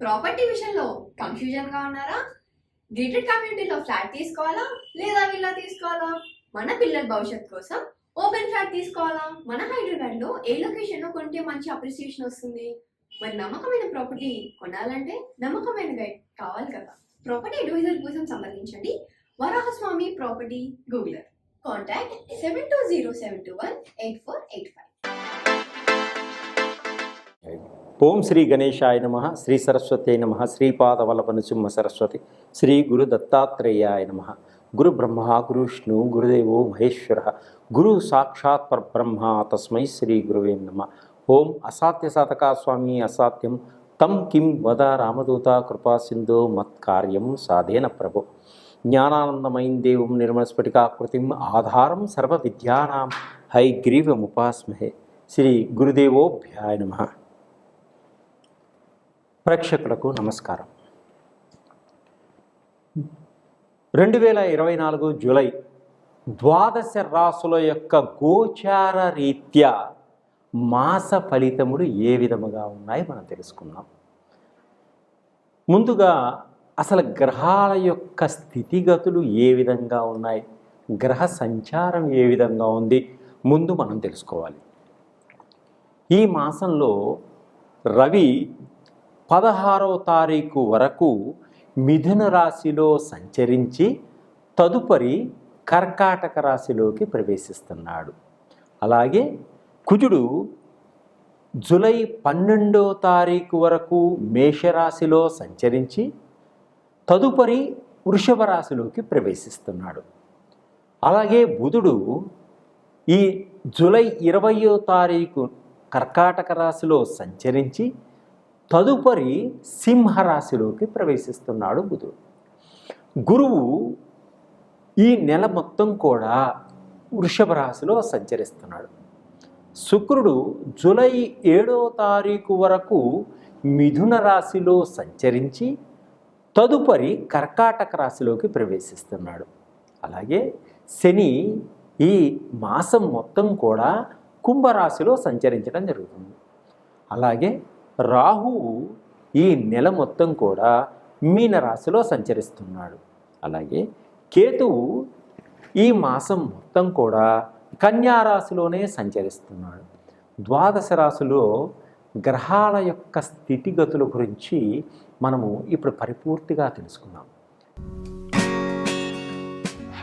Property విషయంలో confusion గా ఉన్నారా? గేటెడ్ కమ్యూనిటీలో ఫ్లాట్ తీసుకోవాలా లేదా విల్లా తీసుకోవాలా? మన పిల్లల భవిష్యత్ కోసం ఓపెన్ ఫ్లాట్ తీసుకోవాలా? మన హైదరాబాద్ లో ఏ లొకేషన్ లో కొంటే మంచి అప్రిసియేషన్ వస్తుంది? మరి నమ్మకమైన ప్రాపర్టీ కొనాలంటే నమ్మకమైన గైడ్ కావాలి కదా. ప్రాపర్టీ అడ్వైజర్ కోసం సంప్రదించండి వరాహస్వామి ప్రాపర్టీ గూగులర్. కాంటాక్ట్ 7207218485. ఓం శ్రీ గణేశాయ నమ, శ్రీ సరస్వతి నమ, శ్రీపాదవల్లభ నృసింహ సరస్వతి, శ్రీ గురు దత్తాత్రేయాయ నమ. గురు బ్రహ్మ గురు విష్ణు గురుదేవో మహేశ్వర, గురు సాక్షాత్ పరబ్రహ్మ తస్మై శ్రీ గురువే నమ. ఓం అసాధ్య సాధకా స్వామి అసాధ్యం తం కిం వద రామదూత కృపా సింధో మత్కార్యం సాధేన ప్రభో. జ్ఞానానందమయం దేవం నిర్మలస్ఫటికాకృతిం ఆధారం సర్వ విద్యానాం హైగ్రీవముపాస్మహే. శ్రీ గురుదేవోభ్యాయ నమ. ప్రేక్షకులకు నమస్కారం. 2024 జూలై ద్వాదశ రాశుల యొక్క గోచార రీత్యా మాస ఫలితములు ఏ విధముగా ఉన్నాయి మనం తెలుసుకుందాం. ముందుగా అసలు గ్రహాల యొక్క స్థితిగతులు ఏ విధంగా ఉన్నాయి, గ్రహ సంచారం ఏ విధంగా ఉంది ముందు మనం తెలుసుకోవాలి. ఈ మాసంలో రవి 16వ తారీఖు వరకు మిథున రాశిలో సంచరించి తదుపరి కర్కాటక రాశిలోకి ప్రవేశిస్తున్నాడు. అలాగే కుజుడు జూలై 12వ తారీఖు వరకు మేషరాశిలో సంచరించి తదుపరి వృషభ రాశిలోకి ప్రవేశిస్తున్నాడు. అలాగే బుధుడు ఈ జూలై 20వ తారీఖు కర్కాటక రాశిలో సంచరించి తదుపరి సింహరాశిలోకి ప్రవేశిస్తున్నాడు బుధుడు. గురువు ఈ నెల మొత్తం కూడా వృషభ రాశిలో సంచరిస్తున్నాడు. శుక్రుడు జూలై 7వ తారీఖు వరకు మిథున రాశిలో సంచరించి తదుపరి కర్కాటక రాశిలోకి ప్రవేశిస్తున్నాడు. అలాగే శని ఈ మాసం మొత్తం కూడా కుంభరాశిలో సంచరించడం జరుగుతుంది. అలాగే రాహువు ఈ నెల మొత్తం కూడా మీనరాశిలో సంచరిస్తున్నాడు. అలాగే కేతువు ఈ మాసం మొత్తం కూడా కన్యారాశిలోనే సంచరిస్తున్నాడు. ద్వాదశ రాశిలో గ్రహాల యొక్క స్థితిగతుల గురించి మనము ఇప్పుడు పరిపూర్తిగా తెలుసుకుందాం.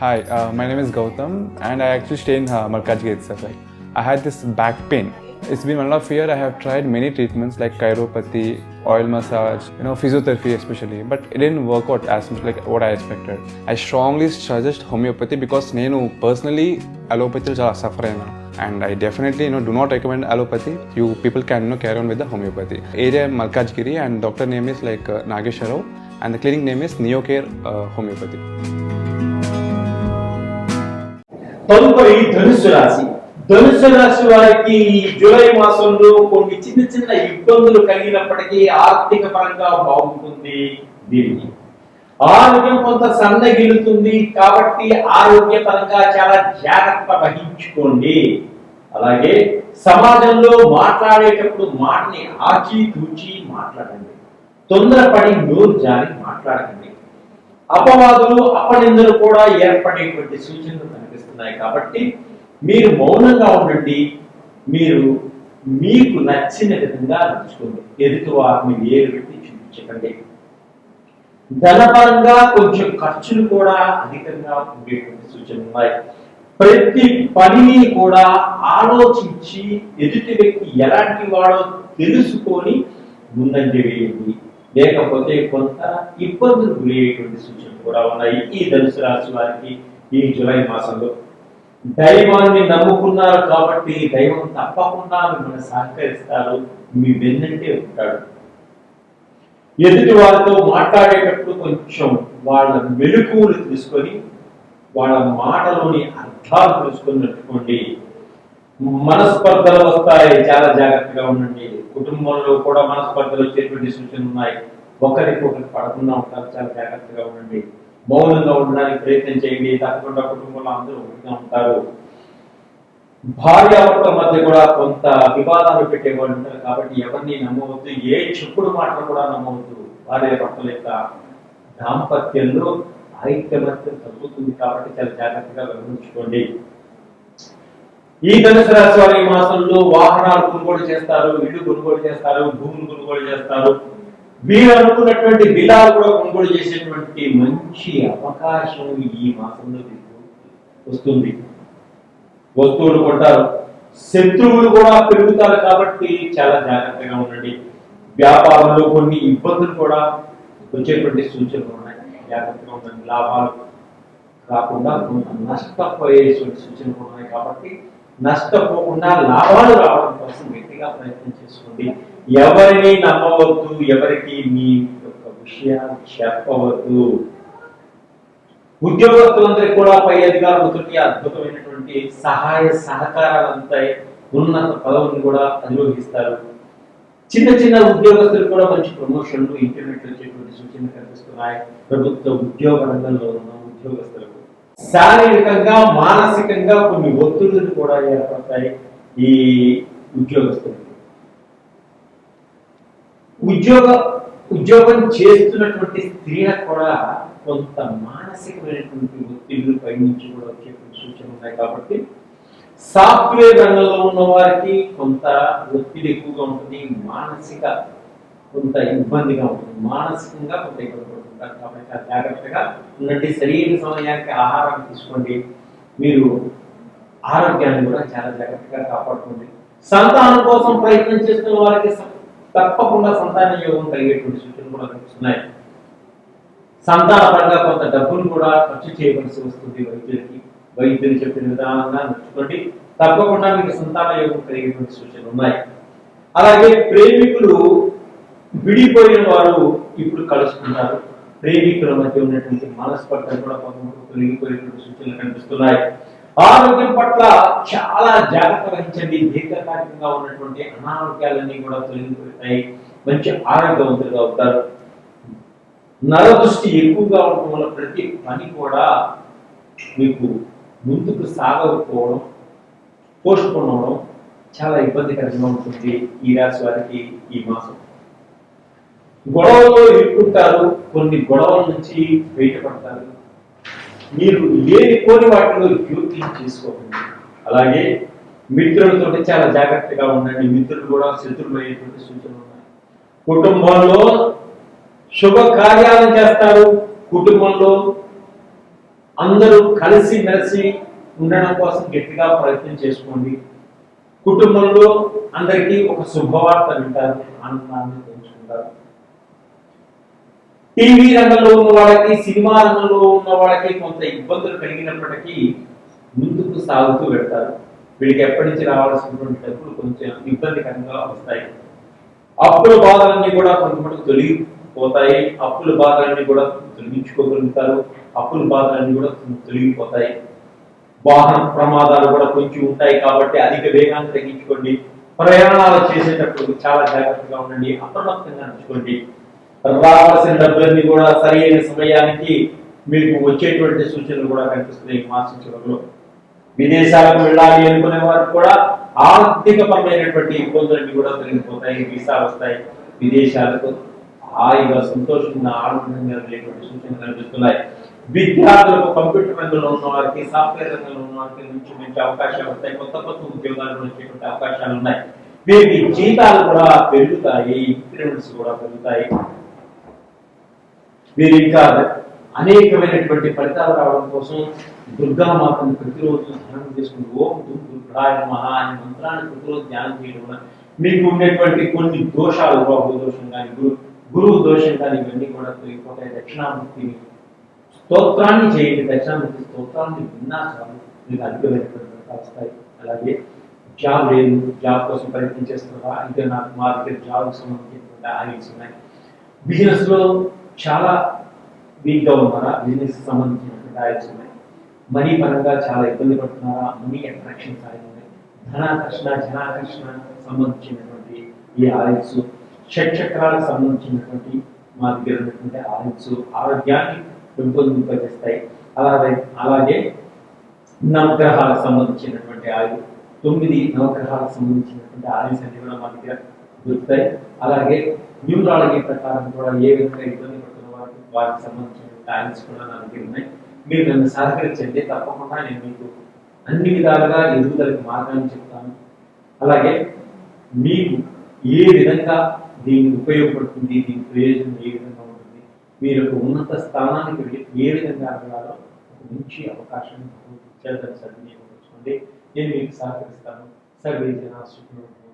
Hi, my name is Gautam and I actually stay in Malkajgiri itself. I had this back pain. It's been 1.5 years. I have tried many treatments like chiropathy, oil massage, physiotherapy especially, but it didn't work out as much like what I expected. I strongly suggest homeopathy because నేను personally allopathy చాలా suffer అయినా, and I definitely do not recommend allopathy. You people can carry on with the homeopathy. Area Malkajgiri and doctor name is like Nageshwar Rao and the clinic name is Neocare Homeopathy. తదుపరి ధనుస్సు రాశి. ధనుస్సు రాశి వారికి July మాసంలో కొన్ని చిన్న చిన్న ఇబ్బందులు కలిగినప్పటికీ ఆర్థిక పరంగా బాగుంటుంది. దీనికి ఆరోగ్యం కొంత సన్నగిలుతుంది కాబట్టి ఆరోగ్య పరంగా చాలా జాగ్రత్త వహించుకోండి. అలాగే సమాజంలో మాట్లాడేటప్పుడు మాటని ఆచితూచి మాట్లాడండి. తొందరపడి నోరు జారి మాట్లాడండి. అపవాదులు అపనిందలు కూడా ఏర్పడేటువంటి సూచనలు కనిపిస్తున్నాయి కాబట్టి మీరు మౌనంగా ఉండండి. మీరు మీకు నచ్చిన విధంగా నడుచుకోండి. ఎదుటి వారిని వేరు పెట్టి చూపించకండి. ధనపరంగా కొంచెం ఖర్చులు కూడా అధికంగా ఉండేటువంటి సూచనలు ఉన్నాయి. ప్రతి పనిని కూడా ఆలోచించి ఎదుటి వ్యక్తి ఎలాంటి వాడో తెలుసుకొని ముందంజ వేయండి. లేకపోతే కొంత ఇబ్బందులు గురయ్యేటువంటి సూచనలు కూడా ఉన్నాయి ఈ ధనుసు రాశి వారికి ఈ జూలై మాసంలో. దైవాన్ని నమ్ముకున్నారు కాబట్టి దైవం తప్పకుండా మిమ్మల్ని సహకరిస్తారు, మీ వెన్నంటే ఉంటాడు. ఎదుటి వారితో మాట్లాడేటప్పుడు కొంచెం వాళ్ళ మెలకువలు తీసుకొని వాళ్ళ మాటలోని అర్థాలు తెలుసుకొని నడుచుకోండి. మనస్పర్ధలు వస్తాయి, చాలా జాగ్రత్తగా ఉండండి. కుటుంబంలో కూడా మనస్పర్ధలు వచ్చేటువంటి సూచనలు ఉన్నాయి. ఒకరికొకరు పడకుండా ఉంటారు, చాలా జాగ్రత్తగా ఉండండి. మౌనంగా ఉండడానికి ప్రయత్నం చేయండి. తప్పకుండా కుటుంబంలో అందరూ ఒకటిగా ఉంటారు. భార్యాభర్తల మధ్య కూడా కొంత వివాదాలు పెట్టేవాళ్ళు ఉంటారు కాబట్టి ఎవరిని నమ్మవద్దు. ఏ చెప్పుడు మాటలు కూడా నమ్మవద్దు. భార్య భర్తల యొక్క దాంపత్యంలో ఐక్యమత్యం తగ్గుతుంది కాబట్టి చాలా జాగ్రత్తగా గమనించుకోండి. ఈ ధనుసు రాశి వారి ఈ మాసంలో వాహనాలు కొనుగోలు చేస్తారు, ఇల్లు కొనుగోలు చేస్తారు, భూములు కొనుగోలు చేస్తారు. వీరు అనుకున్నటువంటి విలాలు కూడా కొనుగోలు చేసేటువంటి మంచి అవకాశం ఈ మాసంలో వస్తుంది. వస్తువులు కొంటారు. శత్రువులు కూడా పెరుగుతారు కాబట్టి చాలా జాగ్రత్తగా ఉండండి. వ్యాపారంలో కొన్ని ఇబ్బందులు కూడా వచ్చేటువంటి సూచనలు ఉన్నాయి. జాగ్రత్తగా ఉండండి. లాభాలు రాకుండా కొంత నష్టపోయేటువంటి సూచనలు ఉన్నాయి కాబట్టి నష్టపోకుండా లాభాలు రావడం కోసం గట్టిగా ప్రయత్నం చేసుకోండి. ఎవరిని నమ్మవద్దు, ఎవరికి మీ యొక్క విషయాలు చెప్పవద్దు. ఉద్యోగస్తులందరికీ కూడా పై అధికారులతోటి అద్భుతమైనటువంటి సహాయ సహకారాలు అందుతాయి. ఉన్నత పదవులను కూడా అధిరోహిస్తారు. చిన్న చిన్న ఉద్యోగస్తులు కూడా మంచి ప్రమోషన్లు ఇంటర్నెట్ వచ్చేటువంటి సూచనలు కనిపిస్తున్నాయి. ప్రభుత్వ ఉద్యోగ రంగంలో ఉన్న ఉద్యోగస్తులకు శారీరకంగా మానసికంగా కొన్ని ఒత్తిడులు కూడా ఏర్పడతాయి. ఈ ఉద్యోగస్తులకు ఉద్యోగం చేస్తున్నటువంటి స్త్రీలకు కూడా కొంత మానసికమైనటువంటి ఒత్తిళ్లు పైనుంచి కూడా వచ్చేటువంటి సూచనలు ఉన్నాయి. కాబట్టి సాఫ్ట్వేర్ రంగంలో ఉన్న వారికి కొంత ఒత్తిడి ఎక్కువగా ఉంటుంది. మానసిక కొంత ఇబ్బందిగా ఉంటుంది. మానసికంగా కొంత ఇబ్బంది పడుతుంటారు కాబట్టి జాగ్రత్తగా ఉండండి. సరైన సమయానికి ఆహారం తీసుకోండి. మీరు ఆరోగ్యాన్ని కూడా చాలా జాగ్రత్తగా కాపాడుకోండి. సంతానం కోసం ప్రయత్నం చేస్తున్న వారికి తప్పకుండా సంతాన యోగం కలిగేటువంటి సూచనలు కూడా కనిపిస్తున్నాయి. సంతాన పరంగా కొంత డబ్బులు కూడా ఖర్చు చేయవలసి వస్తుంది. వైద్యులు చెప్పిన విధానంగా నడుచుకోండి. తప్పకుండా మీకు సంతాన యోగం కలిగేటువంటి సూచనలు ఉన్నాయి. అలాగే ప్రేమికులు విడిపోయిన వారు ఇప్పుడు కలుసుకుంటారు. ప్రేమికుల మధ్య ఉన్నటువంటి మనస్పర్ధలు కూడా కొంతమంది తొలగిపోయేటువంటి సూచనలు కనిపిస్తున్నాయి. ఆరోగ్యం పట్ల చాలా జాగ్రత్త వహించండి. దీర్ఘకాలికంగా ఉన్నటువంటి అనారోగ్యాలన్నీ కూడా తొలగిపోతాయి. మంచి ఆరోగ్యవంతులుగా అవుతారు. నరదృష్టి ఎక్కువగా ఉండటం వల్ల ప్రతి పని కూడా మీకు ముందుకు సాగకపోవడం, పోస్ట్ పోన్ అవడం చాలా ఇబ్బందికరంగా ఉంటుంది. ఈ రాశి వారికి ఈ మాసం గొడవల్లో ఇరుక్కుంటారు. కొన్ని గొడవల నుంచి బయటపడతారు. మీరు లేనిపోని వాటిలో జోక్యం చేసుకోకండి. అలాగే మిత్రులతో చాలా జాగ్రత్తగా ఉండండి. మిత్రులు కూడా శత్రువులు అయ్యేటువంటి సూచనలు ఉన్నాయి. కుటుంబంలో శుభ కార్యాలను చేస్తారు. కుటుంబంలో అందరూ కలిసి మెలిసి ఉండడం కోసం గట్టిగా ప్రయత్నం చేసుకోండి. కుటుంబంలో అందరికీ ఒక శుభవార్త వింటారు. ఆనందాన్ని పెంచుకుంటారు. టీవీ రంగంలో ఉన్న వాళ్ళకి, సినిమా రంగంలో ఉన్న వాళ్ళకి కొంత ఇబ్బందులు కలిగినప్పటికీ ముందుకు సాగుతూ వెళ్తారు. వీళ్ళకి ఎప్పటి నుంచి రావాల్సినటువంటి డబ్బులు కొంచెం ఇబ్బందికరంగా వస్తాయి. అప్పుల బాధలన్నీ కూడా కొంతమంది తొలగిపోతాయి. అప్పుల బాధలన్నీ కూడా తొలగించుకోగలుగుతారు. అప్పుల బాధలన్నీ కూడా తొలగిపోతాయి. వాహన ప్రమాదాలు కూడా కొంచెం ఉంటాయి కాబట్టి అధిక వేగాన్ని తగ్గించుకోండి. ప్రయాణాలు చేసేటప్పుడు చాలా జాగ్రత్తగా ఉండండి. అప్రమత్తంగా నడుచుకోండి. రావాల్సిన డబ్బులన్నీ కూడా సరైన సమయానికి మీకు వచ్చేటువంటి సూచనలు కూడా కనిపిస్తున్నాయి. మాసం చివరిలో విదేశాలకు వెళ్ళాలి అనుకునే వారు కూడా ఆర్థిక పరమైనటువంటి ఇబ్బందులన్నీ కూడా తొలగిపోతాయి. వీసా వస్తాయి. విదేశాలకు హాయిగా సంతోషంగా ఆనందంగా వెళ్ళేటువంటి సూచనలు కనిపిస్తున్నాయి. విద్యార్థులకు కంప్యూటర్ రంగంలో ఉన్న వారికి, సాఫ్ట్వేర్ రంగంలో ఉన్న వారికి మంచి అవకాశాలు వస్తాయి. కొత్త కొత్త ఉద్యోగాలు వచ్చేటువంటి అవకాశాలు ఉన్నాయి. వీరికి జీతాలు కూడా పెరుగుతాయి. ఇంక్రిమెంట్స్ కూడా పెరుగుతాయి. వీరు ఇంకా అనేకమైనటువంటి ఫలితాలు రావడం కోసం దుర్గా మాతను ప్రతిరోజు ధ్యానం చేసుకుని ఓం దుర్గాయ నమః అనే మంత్రాన్ని ప్రతిరోజు ధ్యానం చేయడం వల్ల మీకు ఉండేటువంటి కొన్ని దోషాలు, బాహు దోషం కానీ, గురువు దోషం కానీ ఇవన్నీ కూడా తొలగిపోతాయి. దక్షిణామూర్తి స్తోత్రాన్ని చేయండి. దక్షిణామూర్తి స్తోత్రాన్ని విన్నా చాలు మీకు అధికమైనటువంటి ఫలితాలు వస్తాయి. అలాగే జాబ్ లేదు, జాబ్ కోసం ప్రయత్నం చేస్తున్నారా, ఇంకా నాకు మా దగ్గర జాబ్కి సంబంధించినటువంటి ఆయిల్స్ ఉన్నాయి. బిజినెస్ లో చాలా వీక్ గా ఉన్నారా, బిజినెస్ సంబంధించినటువంటి ఆయిల్స్ ఉన్నాయి. మనీ పరంగా చాలా ఇబ్బంది పడుతున్నారా, మనీ అట్రాక్షన్ ఆయిల్ ఉన్నాయి. ధనాకర్షణ, జనాకర్షణ సంబంధించినటువంటి ఈ ఆయిల్స్, షట్చక్రాలకు సంబంధించినటువంటి మా దగ్గర ఉన్నటువంటి ఆయిల్స్ ఆరోగ్యాన్ని పెంపొందింపజేస్తాయి. అలాగే నవగ్రహాలకు సంబంధించినటువంటి ఆయిల్, 9 నవగ్రహాలకు సంబంధించినటువంటి ఆయిల్స్ అన్ని కూడా మా దగ్గర దొరుకుతాయి. అలాగే న్యూమరాలజీ ప్రకారం కూడా ఏ విధంగా ఇబ్బంది పడుతున్న వారికి సంబంధించిన టాలెంట్స్ కూడా నా దగ్గర ఉన్నాయి. మీరు నన్ను సహకరించండి, తప్పకుండా నేను మీకు అన్ని విధాలుగా ఎదుగుదలకు మార్గాన్ని చెప్తాను. అలాగే మీకు ఏ విధంగా దీనికి ఉపయోగపడుతుంది, దీని ప్రయోజనం ఏ విధంగా ఉంటుంది, మీరు ఒక ఉన్నత స్థానానికి వెళ్ళి ఏ విధంగా అడగాలో ఒక మంచి అవకాశం ఇచ్చేదాన్ని సద్వినియోగపరచుకోండి. నేను మీకు సహకరిస్తాను. సర్వే జనా సుఖినో భవంతు.